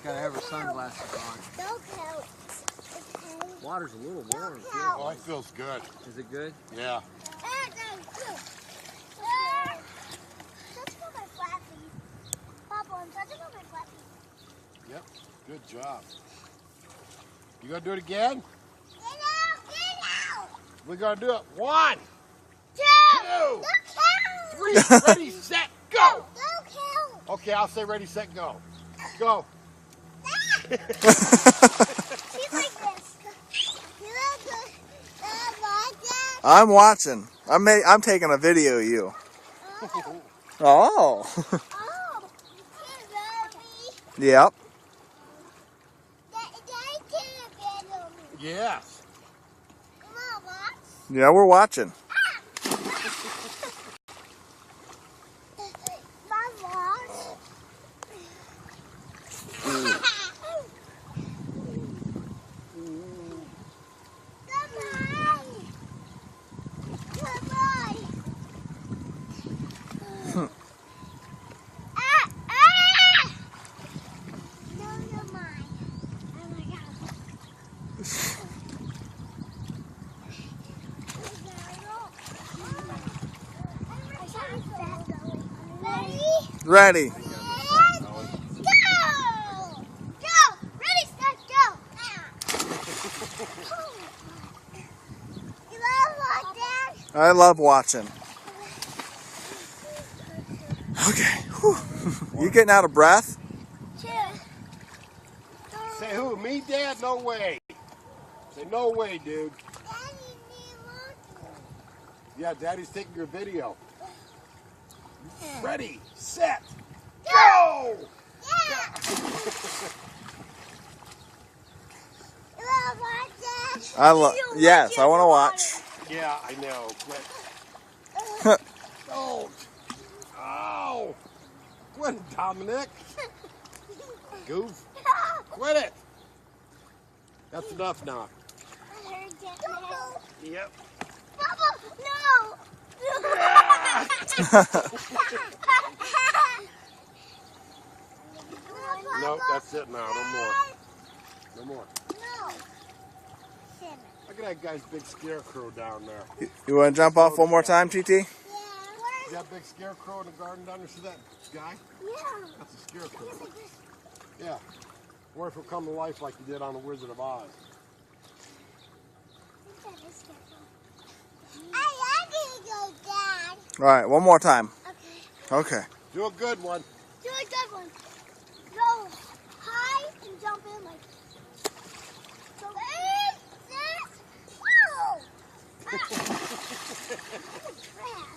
Gotta have her sunglasses on. Don't count. Water's a little warm too. Oh, it feels good. Is it good? Yeah. Yep. Good job. You gonna do it again? Get out! We're gonna do it. 1, 2, Don't count! 3. Ready, set, go. Don't count! Okay, I'll say ready, set, go. Go. She's like this. You look good. Like that. I'm watching. I'm taking a video of you. Oh. Oh. Oh. Daddy, Yep. Daddy can't handle me. Yes. Come on, watch. Yeah, we're watching. My watch. Ready. Go! Go! Ready, set, go! You love like that? I love watching. Okay. Whew. You getting out of breath? Say who? Me, Dad? No way. Say no way, dude. Daddy, me looking. Yeah, Daddy's taking your video. Ready, set, go! Yeah! You love like that? Yes, I want to watch. Yeah, I know. Don't. Ow. Quit it, Dominic. Goof. Quit it. That's enough now. I heard that. Yep. Papa, no! Nope, that's it now. No more. No more. No. Look at that guy's big scarecrow down there. You want to jump off one more time, TT? Yeah. See that big scarecrow in the garden down there? See that guy? Yeah. That's a scarecrow. Yeah. Or if it'll come to life like you did on The Wizard of Oz. I like it, go, Dad. All right, one more time. Okay. Okay. Do a good one. Do a good one. Go high and jump in like. So this. Whoa! Ah. Crap.